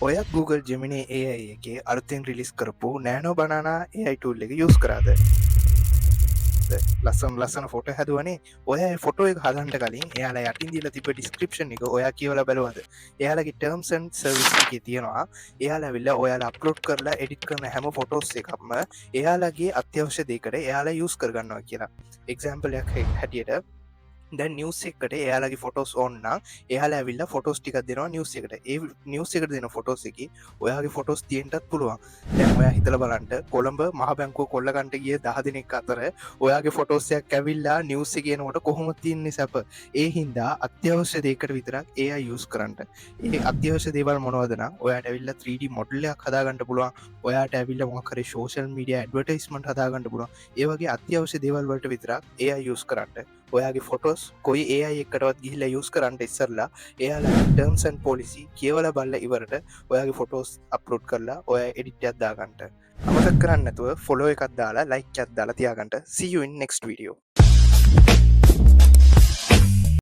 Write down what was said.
ඔය Google Gemini AI එකේ අලුතෙන් රිලිස් කරපු නෑනෝ බනානා AI ටූල් එක යූස් කරාද? ලස්සන ෆොට හැදුවනේ ඔය ෆොටෝ එක හදන්ට කලින් එයාලා යටින් දීලා තිබ ඩිස්ක්‍රපෂන් එක ඔයා කියවල බලවද එයාලගේ ටර්ම්සන් සර්විස් එක තියෙනවා එයාලා විල්ල ඔයාලා අප්ලෝඩ් කරලා එඩිට් කරන හැම ෆොටෝස් එකක්ම එයාලගේ අත්‍යවශ්‍ය දේකට එයාලා යුස් කරගන්නවා කියලා එක්සම්පලයක් හැටියට දැ නිවස් එකට එයාලගේ ෆොටෝස් ඔන්න එයාලා ඇවිල්ලා ෆොටෝස් ටිකක් දෙනවා නිවස් එකට ඒ නිවස් එකට දෙන ෆොටෝස් එක ඔයාගේ ෆොටෝස් තියෙන්ටත් පුළුවන් දැන් ඔයා හිතල බලන්ට කොළඹ මහ බැංකෝ කොල්ලගන්ට ගිය 10 දිනක් අතර ඔයාගේ ෆොටෝසයක් ඇවිල්ලා නිවස් එකනකොට කොහොම තියන්නේ සැප ඒ හින්දා අත්‍යවශ්‍ය දේකට විතරක් ඒ යුස් කරන්නට ඒ අත්‍යවශ්‍ය දේවල් මොනවදන ඔයාට ඇවිල්ලා 3D මොඩල්ලයක් හදාගන්නට පුළුවන් ඔයාට ඇවිල්ල මොකරේ සෝෂල් මීඩිය ඇඩ්වර්ටයිස්මන්ට් හදාගන්නට පුළුවන් ඒවගේ අත්‍යවශ්‍ය දේවල් වලට විතරක් ඒ යුස් කරන්නට ඔයාගේ ෆොටෝස් කොයි ඒ එකටවත් ගිහිල්ල යුස් කරන්නට ඉස්සරලා එයාලා ටර්ම්සන් පොලිසි කියවල බල්ල ඉවරට ඔයාගේ ෆොටෝස් අප්ලෝඩ් කරලා ඔය එඩිට් අද්දාගන්ට අමතක් කරන්නතුව ෆොලෝ එකක් දාලා ලයික් අත් දාලා තියාගන්නට see you in next video